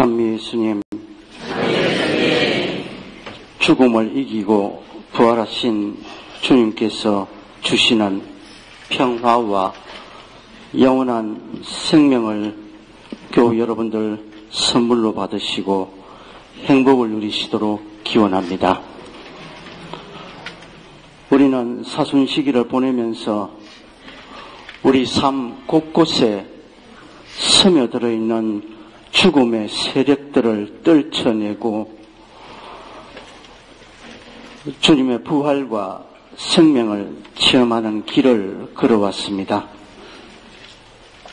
찬미 예수님, 죽음을 이기고 부활하신 주님께서 주시는 평화와 영원한 생명을 교우 여러분들 선물로 받으시고 행복을 누리시도록 기원합니다. 우리는 사순 시기를 보내면서 우리 삶 곳곳에 스며들어 있는 죽음의 세력들을 떨쳐내고 주님의 부활과 생명을 체험하는 길을 걸어왔습니다.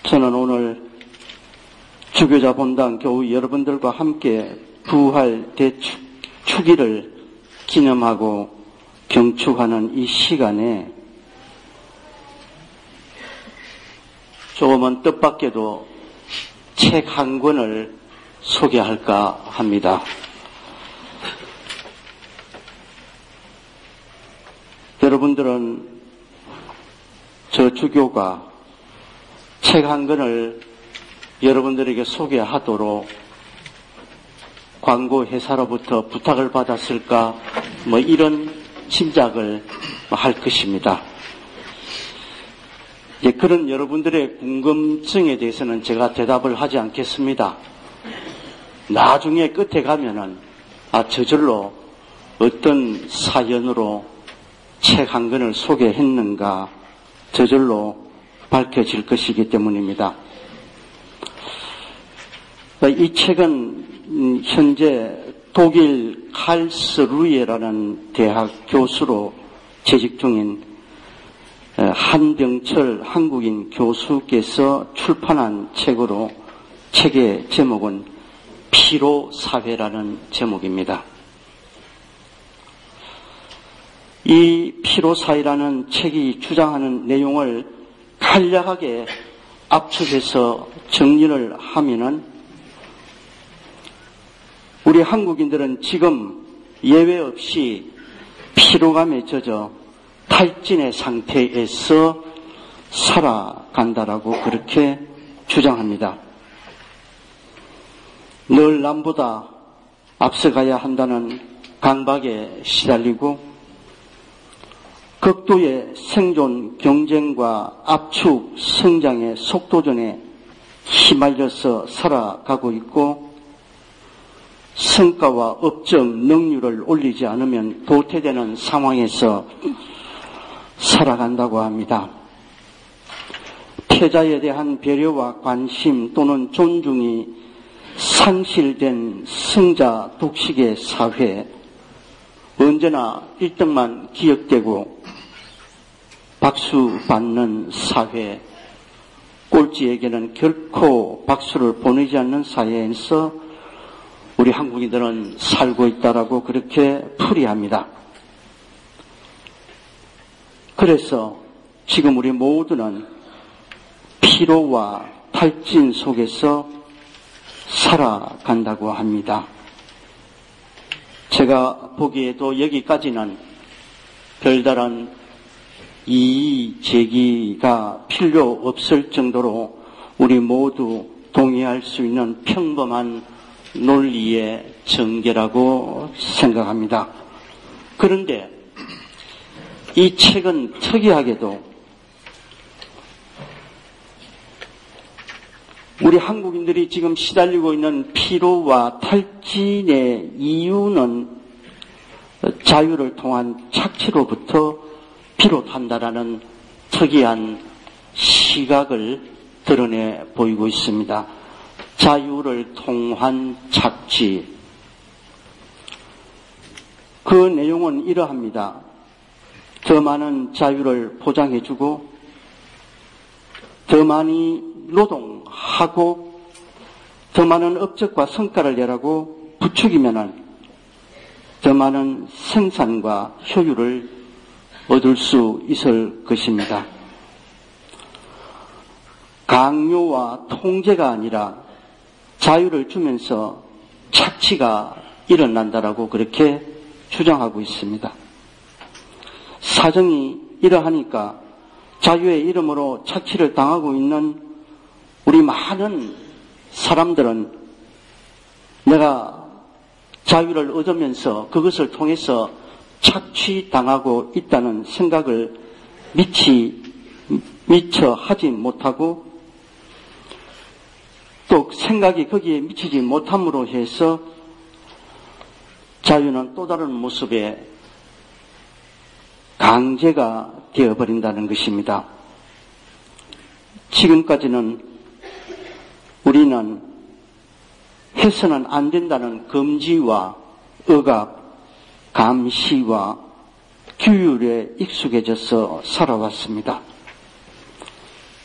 저는 오늘 주교자 본당 교우 여러분들과 함께 부활 대축일을 기념하고 경축하는 이 시간에 조금은 뜻밖에도 책 한 권을 소개할까 합니다. 여러분들은 저 주교가 책 한 권을 여러분들에게 소개하도록 광고 회사로부터 부탁을 받았을까 이런 짐작을 할 것입니다. 그런 여러분들의 궁금증에 대해서는 제가 대답을 하지 않겠습니다. 나중에 끝에 가면은 저절로 어떤 사연으로 책 한 권을 소개했는가 저절로 밝혀질 것이기 때문입니다. 이 책은 현재 독일 칼스루이에라는 대학 교수로 재직 중인 한병철 한국인 교수께서 출판한 책으로 책의 제목은 피로사회라는 제목입니다. 이 피로사회라는 책이 주장하는 내용을 간략하게 압축해서 정리를 하면은 우리 한국인들은 지금 예외 없이 피로감에 젖어 탈진의 상태에서 살아간다라고 그렇게 주장합니다. 늘 남보다 앞서가야 한다는 강박에 시달리고 극도의 생존 경쟁과 압축 성장의 속도전에 휘말려서 살아가고 있고 성과와 업적 능률을 올리지 않으면 도태되는 상황에서 살아간다고 합니다. 패자에 대한 배려와 관심 또는 존중이 상실된 승자 독식의 사회, 언제나 1등만 기억되고 박수 받는 사회, 꼴찌에게는 결코 박수를 보내지 않는 사회에서 우리 한국인들은 살고 있다라고 그렇게 풀이합니다. 그래서 지금 우리 모두는 피로와 탈진 속에서 살아간다고 합니다. 제가 보기에도 여기까지는 별다른 이의 제기가 필요 없을 정도로 우리 모두 동의할 수 있는 평범한 논리의 전개라고 생각합니다. 그런데 이 책은 특이하게도 우리 한국인들이 지금 시달리고 있는 피로와 탈진의 이유는 자유를 통한 착취로부터 비롯한다라는 특이한 시각을 드러내 보이고 있습니다. 자유를 통한 착취. 그 내용은 이러합니다. 더 많은 자유를 보장해주고 더 많이 노동하고 더 많은 업적과 성과를 내라고 부추기면은 더 많은 생산과 효율을 얻을 수 있을 것입니다. 강요와 통제가 아니라 자유를 주면서 착취가 일어난다라고 그렇게 주장하고 있습니다. 사정이 이러하니까 자유의 이름으로 착취를 당하고 있는 우리 많은 사람들은 내가 자유를 얻으면서 그것을 통해서 착취당하고 있다는 생각을 미처 하지 못하고 또 생각이 거기에 미치지 못함으로 해서 자유는 또 다른 모습의 강제가 되어버린다는 것입니다. 지금까지는 우리는 해서는 안 된다는 금지와 억압, 감시와 규율에 익숙해져서 살아왔습니다.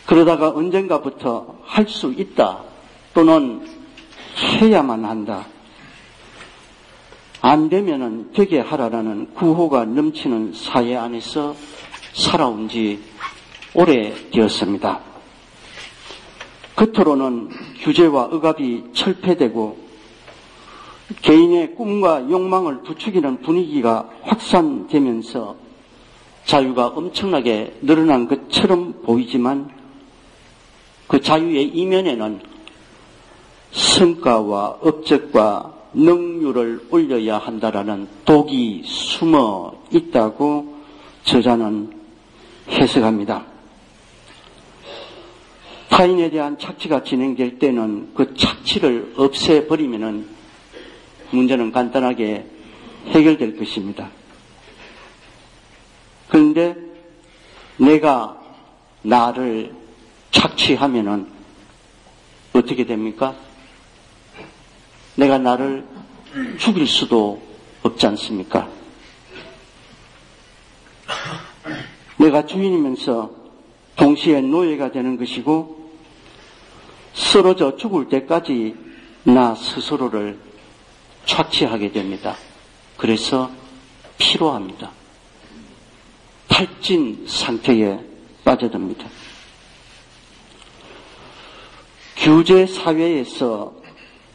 그러다가 언젠가부터 할 수 있다 또는 해야만 한다, 안 되면은 되게 하라라는 구호가 넘치는 사회 안에서 살아온 지 오래되었습니다. 겉으로는 규제와 억압이 철폐되고 개인의 꿈과 욕망을 부추기는 분위기가 확산되면서 자유가 엄청나게 늘어난 것처럼 보이지만 그 자유의 이면에는 성과와 업적과 능률을 올려야 한다라는 독이 숨어 있다고 저자는 해석합니다. 타인에 대한 착취가 진행될 때는 그 착취를 없애버리면은 문제는 간단하게 해결될 것입니다. 그런데 내가 나를 착취하면은 어떻게 됩니까? 내가 나를 죽일 수도 없지 않습니까? 내가 주인이면서 동시에 노예가 되는 것이고 쓰러져 죽을 때까지 나 스스로를 착취하게 됩니다. 그래서 피로합니다. 탈진 상태에 빠져듭니다. 규제 사회에서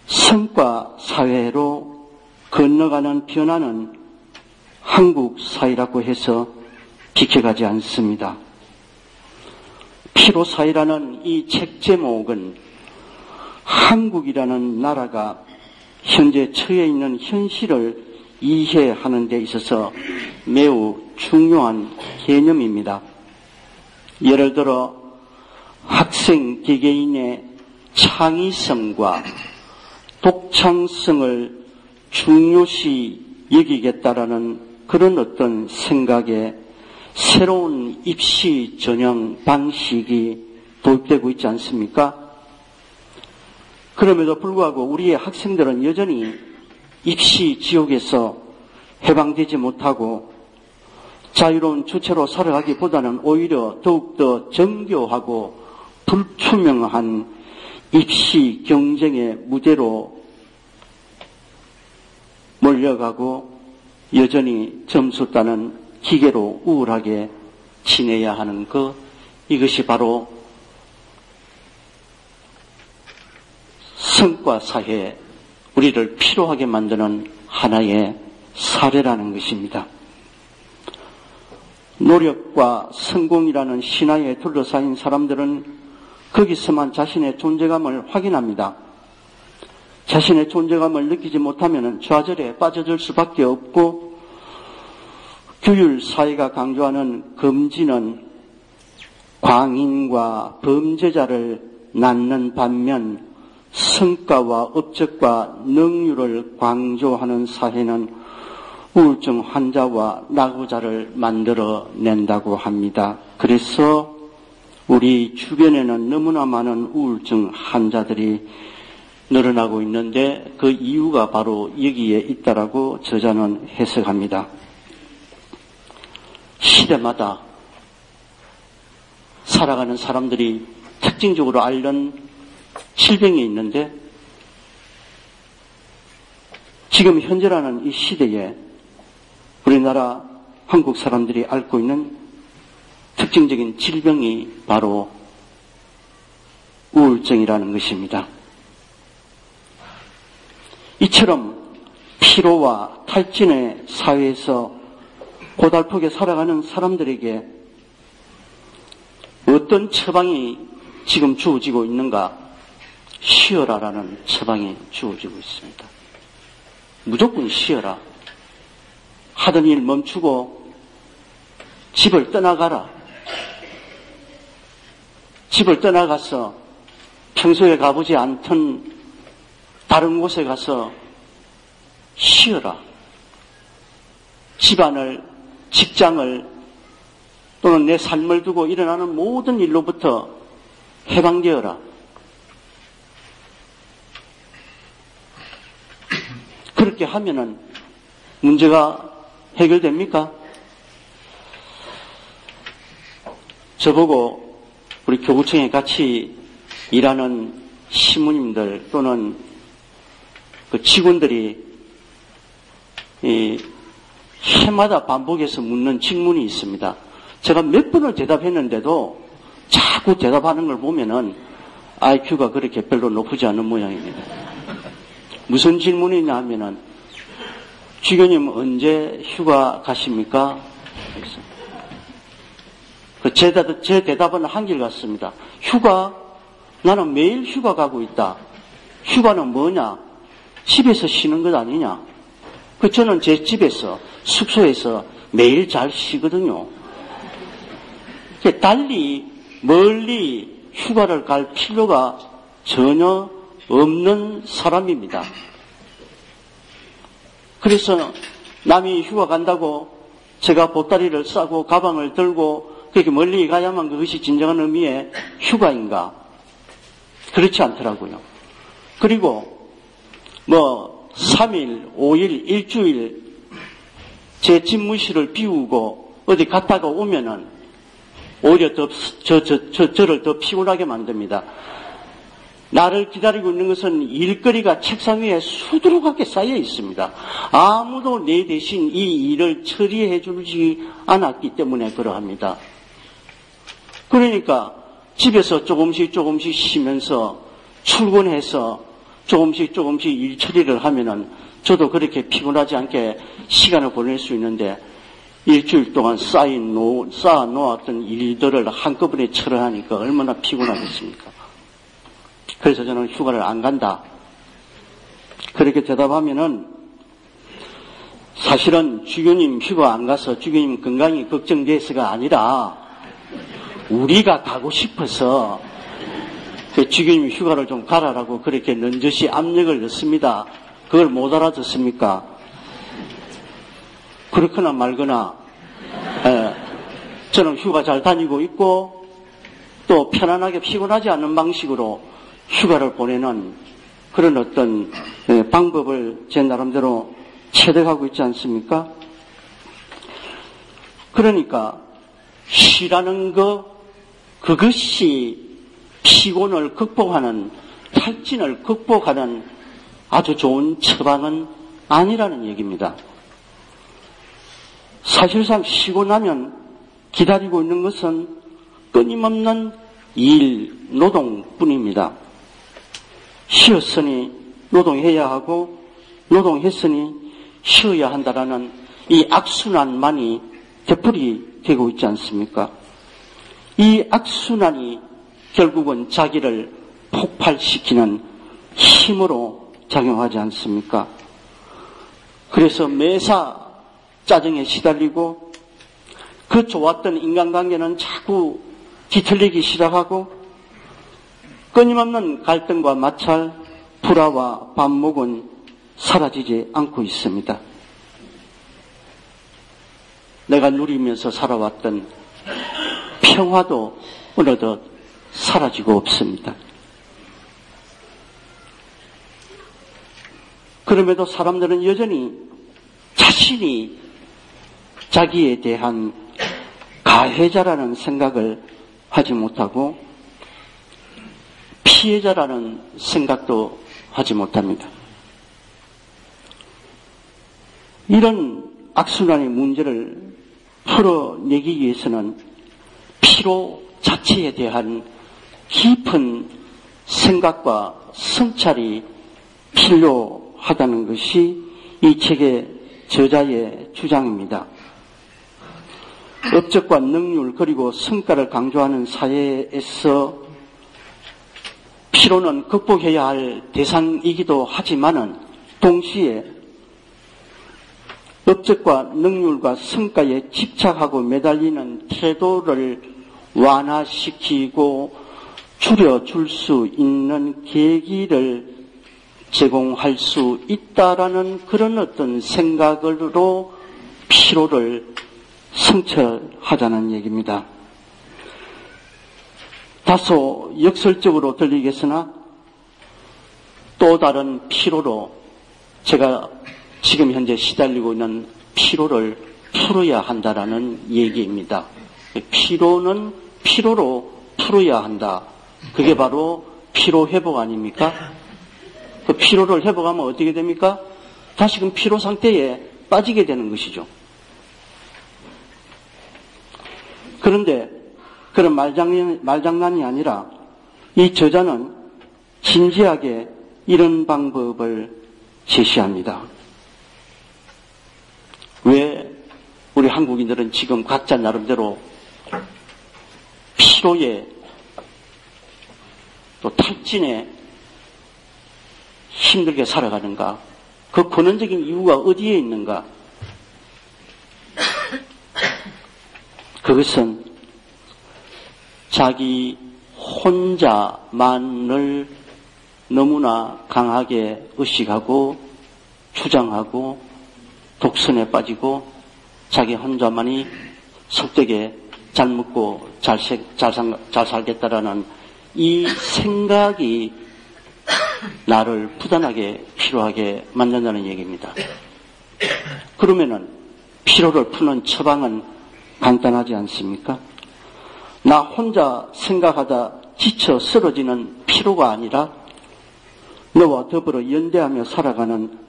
성과 사회로 건너가는 변화는 한국 사회라고 해서 비켜가지 않습니다. 피로 사회라는 이 책 제목은 한국이라는 나라가 현재 처해 있는 현실을 이해하는 데 있어서 매우 중요한 개념입니다. 예를 들어 학생 개개인의 창의성과 독창성을 중요시 여기겠다라는 그런 어떤 생각에 새로운 입시 전형 방식이 도입되고 있지 않습니까? 그럼에도 불구하고 우리의 학생들은 여전히 입시 지옥에서 해방되지 못하고 자유로운 주체로 살아가기보다는 오히려 더욱더 정교하고 불투명한 입시 경쟁의 무대로 몰려가고 여전히 점수 따는 기계로 우울하게 지내야 하는 것, 이것이 바로 성과 사회에 우리를 피로하게 만드는 하나의 사례라는 것입니다. 노력과 성공이라는 신화에 둘러싸인 사람들은 거기서만 자신의 존재감을 확인합니다. 자신의 존재감을 느끼지 못하면 좌절에 빠져들 수밖에 없고, 규율 사회가 강조하는 금지는 광인과 범죄자를 낳는 반면 성과와 업적과 능률을 강조하는 사회는 우울증 환자와 낙오자를 만들어낸다고 합니다. 그래서 우리 주변에는 너무나 많은 우울증 환자들이 늘어나고 있는데 그 이유가 바로 여기에 있다라고 저자는 해석합니다. 시대마다 살아가는 사람들이 특징적으로 앓는 질병이 있는데 지금 현재라는 이 시대에 우리나라 한국 사람들이 앓고 있는 특징적인 질병이 바로 우울증이라는 것입니다. 이처럼 피로와 탈진의 사회에서 고달프게 살아가는 사람들에게 어떤 처방이 지금 주어지고 있는가? 쉬어라라는 처방이 주어지고 있습니다. 무조건 쉬어라. 하던 일 멈추고 집을 떠나가라. 집을 떠나가서 평소에 가보지 않던 다른 곳에 가서 쉬어라. 집안을, 직장을 또는 내 삶을 두고 일어나는 모든 일로부터 해방되어라. 그렇게 하면은 문제가 해결됩니까? 저보고 우리 교구청에 같이 일하는 시무님들 또는 그 직원들이 해마다 반복해서 묻는 질문이 있습니다. 제가 몇 번을 대답했는데도 자꾸 대답하는 걸 보면은 IQ가 그렇게 별로 높지 않은 모양입니다. 무슨 질문이냐 하면은 주교님 언제 휴가 가십니까? 제 대답은 한결같습니다. 휴가? 나는 매일 휴가 가고 있다. 휴가는 뭐냐? 집에서 쉬는 것 아니냐? 저는 제 집에서, 숙소에서 매일 잘 쉬거든요. 달리 멀리 휴가를 갈 필요가 전혀 없는 사람입니다. 그래서 남이 휴가 간다고 제가 보따리를 싸고 가방을 들고 그렇게 멀리 가야만 그것이 진정한 의미의 휴가인가? 그렇지 않더라고요. 그리고 3일, 5일, 일주일 제 집무실을 비우고 어디 갔다가 오면은 오히려 저를 더 피곤하게 만듭니다. 나를 기다리고 있는 것은 일거리가 책상 위에 수두룩하게 쌓여 있습니다. 아무도 내 대신 이 일을 처리해 주지 않았기 때문에 그러합니다. 그러니까 집에서 조금씩 쉬면서 출근해서 조금씩 일 처리를 하면은 저도 그렇게 피곤하지 않게 시간을 보낼 수 있는데 일주일 동안 쌓아 놓았던 일들을 한꺼번에 처리하니까 얼마나 피곤하겠습니까? 그래서 저는 휴가를 안 간다. 그렇게 대답하면은 사실은 주교님 휴가 안 가서 주교님 건강이 걱정돼서가 아니라 우리가 가고 싶어서 주교님 휴가를 좀 가라라고 그렇게 넌저시 압력을 넣습니다. 그걸 못 알아듣습니까? 그렇거나 말거나 저는 휴가 잘 다니고 있고 또 편안하게 피곤하지 않는 방식으로 휴가를 보내는 그런 어떤 방법을 제 나름대로 체득하고 있지 않습니까? 그러니까 쉬라는 그것이 피곤을 극복하는, 탈진을 극복하는 아주 좋은 처방은 아니라는 얘기입니다. 사실상 쉬고 나면 기다리고 있는 것은 끊임없는 일, 노동뿐입니다. 쉬었으니 노동해야 하고 노동했으니 쉬어야 한다라는 이 악순환만이 되풀이되고 있지 않습니까? 이 악순환이 결국은 자기를 폭발시키는 힘으로 작용하지 않습니까? 그래서 매사 짜증에 시달리고 그 좋았던 인간관계는 자꾸 뒤틀리기 시작하고 끊임없는 갈등과 마찰, 불화와 반목은 사라지지 않고 있습니다. 내가 누리면서 살아왔던 평화도 어느덧 사라지고 없습니다. 그럼에도 사람들은 여전히 자신이 자기에 대한 가해자라는 생각을 하지 못하고 피해자라는 생각도 하지 못합니다. 이런 악순환의 문제를 풀어내기 위해서는 피로 자체에 대한 깊은 생각과 성찰이 필요하다는 것이 이 책의 저자의 주장입니다. 업적과 능률 그리고 성과를 강조하는 사회에서 피로는 극복해야 할 대상이기도 하지만은 동시에 업적과 능률과 성과에 집착하고 매달리는 태도를 완화시키고 줄여줄 수 있는 계기를 제공할 수 있다라는 그런 어떤 생각으로 피로를 성취하자는 얘기입니다. 다소 역설적으로 들리겠으나 또 다른 피로로 제가 지금 현재 시달리고 있는 피로를 풀어야 한다라는 얘기입니다. 피로는 피로로 풀어야 한다. 그게 바로 피로 회복 아닙니까? 그 피로를 회복하면 어떻게 됩니까? 다시금 피로 상태에 빠지게 되는 것이죠. 그런데 그런 말장난이 아니라 이 저자는 진지하게 이런 방법을 제시합니다. 왜 우리 한국인들은 지금 각자 나름대로 피로에 또 탈진에 힘들게 살아가는가? 그 근원적인 이유가 어디에 있는가? 그것은 자기 혼자만을 너무나 강하게 의식하고 주장하고 독선에 빠지고 자기 혼자만이 속되게 잘 먹고 잘 살겠다라는 이 생각이 나를 부단하게 피로하게 만든다는 얘기입니다. 그러면은 피로를 푸는 처방은 간단하지 않습니까? 나 혼자 생각하다 지쳐 쓰러지는 피로가 아니라 너와 더불어 연대하며 살아가는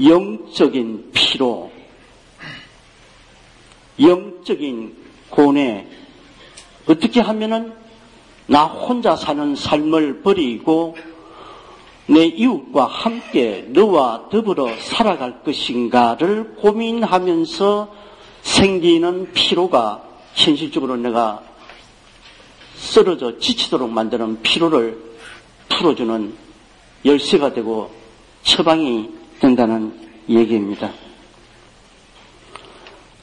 영적인 피로, 영적인 고뇌, 어떻게 하면은 나 혼자 사는 삶을 버리고 내 이웃과 함께 너와 더불어 살아갈 것인가를 고민하면서 생기는 피로가 현실적으로 내가 쓰러져 지치도록 만드는 피로를 풀어주는 열쇠가 되고 처방이 된다는 얘기입니다.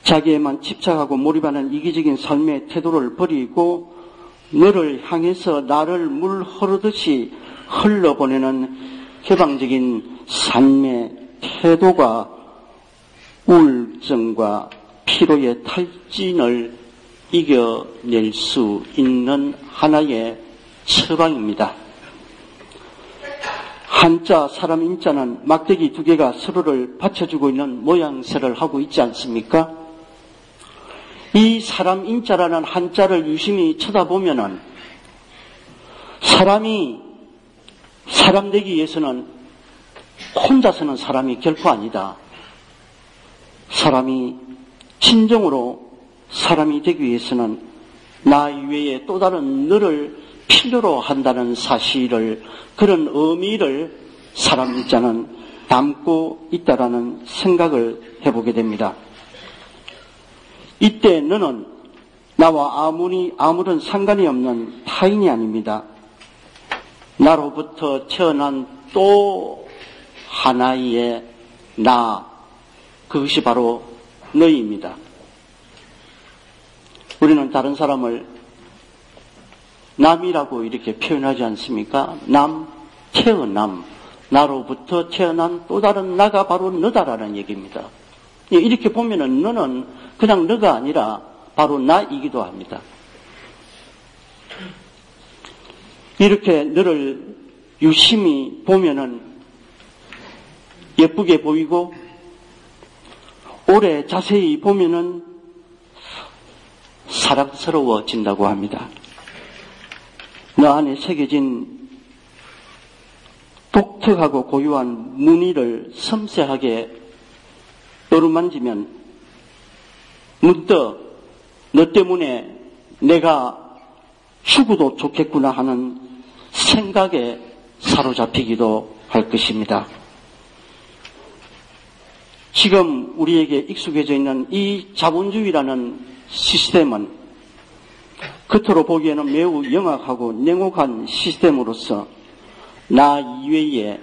자기에만 집착하고 몰입하는 이기적인 삶의 태도를 버리고 너를 향해서 나를 물 흐르듯이 흘러보내는 개방적인 삶의 태도가 우울증과 피로의 탈진을 이겨낼 수 있는 하나의 처방입니다. 한자, 사람 인자는 막대기 두 개가 서로를 받쳐주고 있는 모양새를 하고 있지 않습니까? 이 사람 인자라는 한자를 유심히 쳐다보면은 사람 되기 위해서는 혼자서는 사람이 결코 아니다. 사람이 진정으로 사람이 되기 위해서는 나 이외에 또 다른 너를 필요로 한다는 사실을, 그런 의미를 사람 인자는 담고 있다라는 생각을 해보게 됩니다. 이때 너는 나와 아무런 상관이 없는 타인이 아닙니다. 나로부터 태어난 또 하나의 나, 그것이 바로 너희입니다. 우리는 다른 사람을 남이라고 이렇게 표현하지 않습니까? 태어남, 나로부터 태어난 또 다른 나가 바로 너다라는 얘기입니다. 이렇게 보면은 너는 그냥 너가 아니라 바로 나이기도 합니다. 이렇게 너를 유심히 보면은 예쁘게 보이고 오래 자세히 보면은 사랑스러워진다고 합니다. 너 안에 새겨진 독특하고 고유한 무늬를 섬세하게 어루만지면 문득 너 때문에 내가 죽어도 좋겠구나 하는 생각에 사로잡히기도 할 것입니다. 지금 우리에게 익숙해져 있는 이 자본주의라는 시스템은 겉으로 보기에는 매우 영악하고 냉혹한 시스템으로서 나 이외에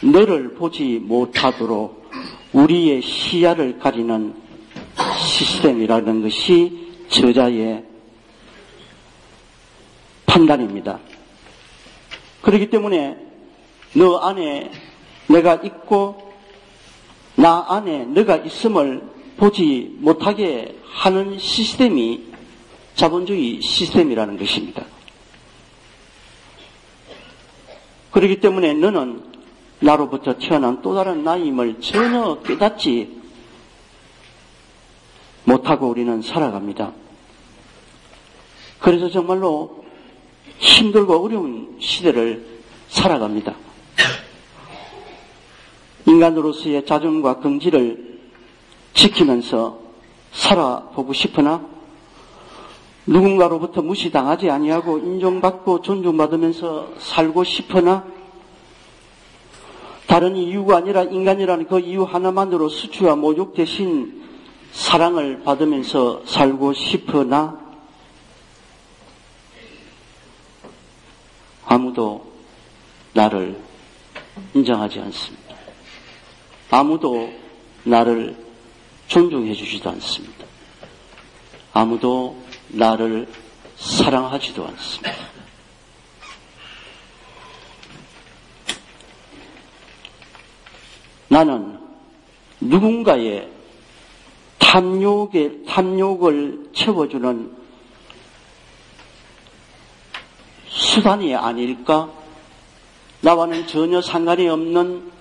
너를 보지 못하도록 우리의 시야를 가리는 시스템이라는 것이 저자의 판단입니다. 그렇기 때문에 너 안에 내가 있고 나 안에 너가 있음을 보지 못하게 하는 시스템이 자본주의 시스템이라는 것입니다. 그렇기 때문에 너는 나로부터 태어난 또 다른 나임을 전혀 깨닫지 못하고 우리는 살아갑니다. 그래서 정말로 힘들고 어려운 시대를 살아갑니다. 인간으로서의 자존과 긍지를 지키면서 살아보고 싶으나 누군가로부터 무시당하지 아니하고 인정받고 존중받으면서 살고 싶으나 다른 이유가 아니라 인간이라는 그 이유 하나만으로 수치와 모욕 대신 사랑을 받으면서 살고 싶으나 아무도 나를 인정하지 않습니다. 아무도 나를 존중해 주지도 않습니다. 아무도 나를 사랑하지도 않습니다. 나는 누군가의 탐욕을 채워주는 수단이 아닐까? 나와는 전혀 상관이 없는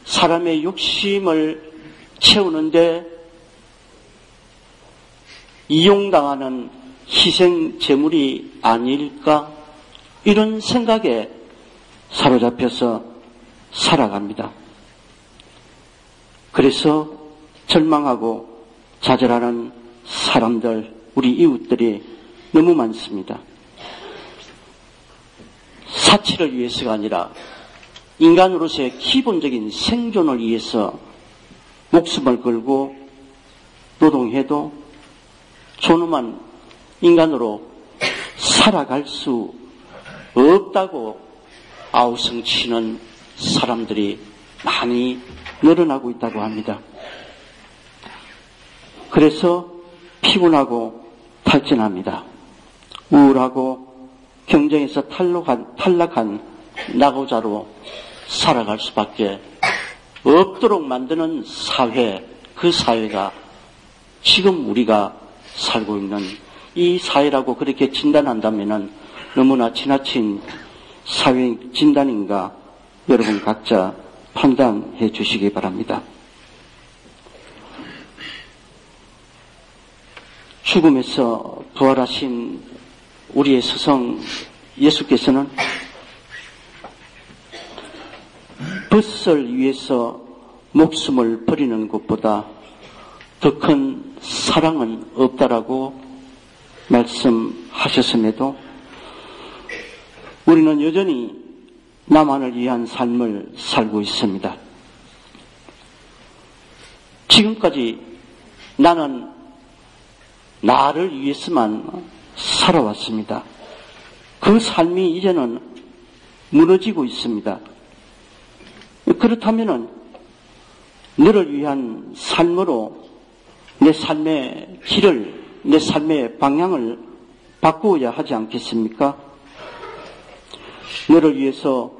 사람의 욕심을 채우는데 이용당하는 희생 제물이 아닐까? 이런 생각에 사로잡혀서 살아갑니다. 그래서 절망하고 좌절하는 사람들, 우리 이웃들이 너무 많습니다. 사치를 위해서가 아니라 인간으로서의 기본적인 생존을 위해서 목숨을 걸고 노동해도 존엄한 인간으로 살아갈 수 없다고 아우성치는 사람들이 많이 늘어나고 있다고 합니다. 그래서 피곤하고 탈진합니다. 우울하고 경쟁에서 탈락한 낙오자로 살아갈 수밖에 없도록 만드는 사회, 그 사회가 지금 우리가 살고 있는 이 사회라고 그렇게 진단한다면 너무나 지나친 사회 진단인가 여러분 각자 판단해 주시기 바랍니다. 죽음에서 부활하신 우리의 스승 예수께서는 벗을 위해서 목숨을 버리는 것보다 더 큰 사랑은 없다라고 말씀하셨음에도 우리는 여전히 나만을 위한 삶을 살고 있습니다. 지금까지 나는 나를 위해서만 살아왔습니다. 그 삶이 이제는 무너지고 있습니다. 그렇다면 너를 위한 삶으로 내 삶의 길을, 내 삶의 방향을 바꾸어야 하지 않겠습니까? 너를 위해서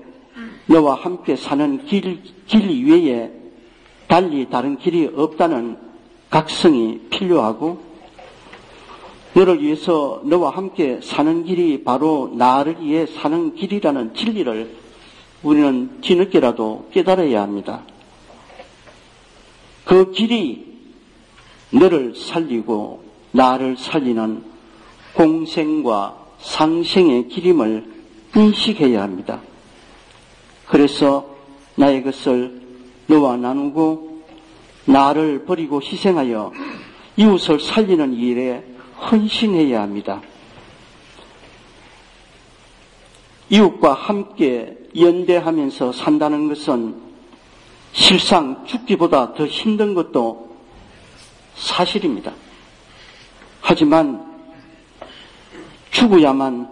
너와 함께 사는 길 이외에 달리 다른 길이 없다는 각성이 필요하고 너를 위해서 너와 함께 사는 길이 바로 나를 위해 사는 길이라는 진리를 우리는 뒤늦게라도 깨달아야 합니다. 그 길이 너를 살리고 나를 살리는 공생과 상생의 길임을 인식해야 합니다. 그래서 나의 것을 너와 나누고 나를 버리고 희생하여 이웃을 살리는 일에 헌신해야 합니다. 이웃과 함께 연대하면서 산다는 것은 실상 죽기보다 더 힘든 것도 사실입니다. 하지만 죽어야만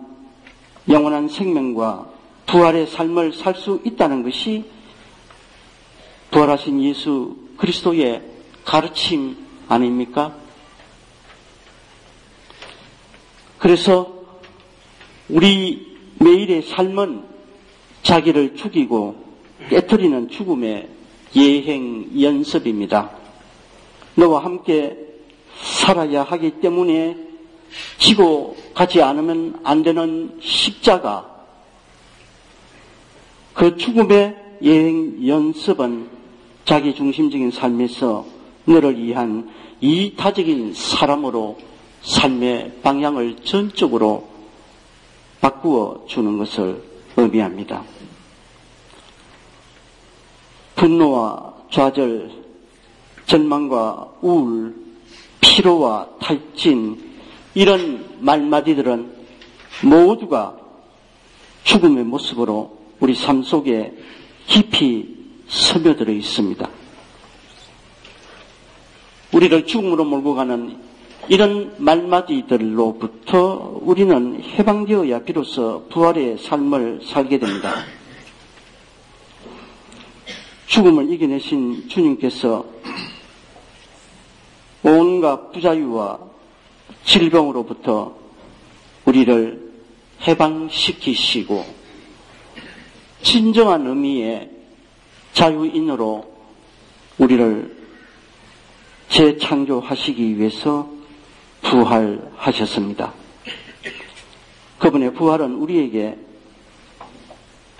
영원한 생명과 부활의 삶을 살 수 있다는 것이 부활하신 예수 그리스도의 가르침 아닙니까? 그래서 우리 매일의 삶은 자기를 죽이고 깨트리는 죽음의 예행 연습입니다. 너와 함께 살아야 하기 때문에 지고 가지 않으면 안 되는 십자가, 그 죽음의 예행 연습은 자기 중심적인 삶에서 너를 위한 이타적인 사람으로 삶의 방향을 전적으로 바꾸어 주는 것을 의미합니다. 분노와 좌절, 절망과 우울, 피로와 탈진, 이런 말마디들은 모두가 죽음의 모습으로 우리 삶 속에 깊이 스며들어 있습니다. 우리를 죽음으로 몰고 가는 이런 말마디들로부터 우리는 해방되어야 비로소 부활의 삶을 살게 됩니다. 죽음을 이겨내신 주님께서 온갖 부자유와 질병으로부터 우리를 해방시키시고 진정한 의미의 자유인으로 우리를 재창조하시기 위해서 부활하셨습니다. 그분의 부활은 우리에게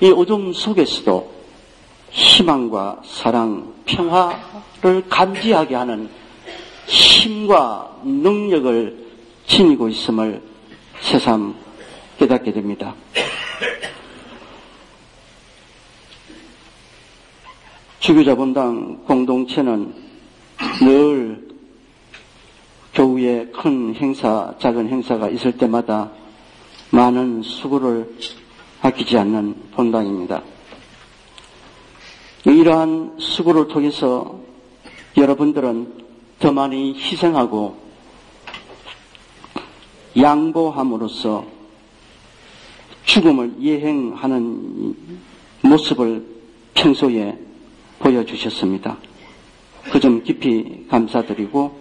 이 어둠 속에서도 희망과 사랑, 평화를 감지하게 하는 힘과 능력을 지니고 있음을 새삼 깨닫게 됩니다. 주교자본당 공동체는 늘 교우에 큰 행사, 작은 행사가 있을 때마다 많은 수고를 아끼지 않는 본당입니다. 이러한 수고를 통해서 여러분들은 더 많이 희생하고 양보함으로써 죽음을 예행하는 모습을 평소에 보여주셨습니다. 그 점 깊이 감사드리고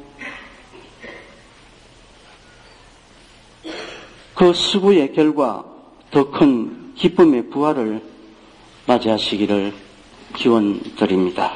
그 수고의 결과 더 큰 기쁨의 부활을 맞이하시기를 기원드립니다.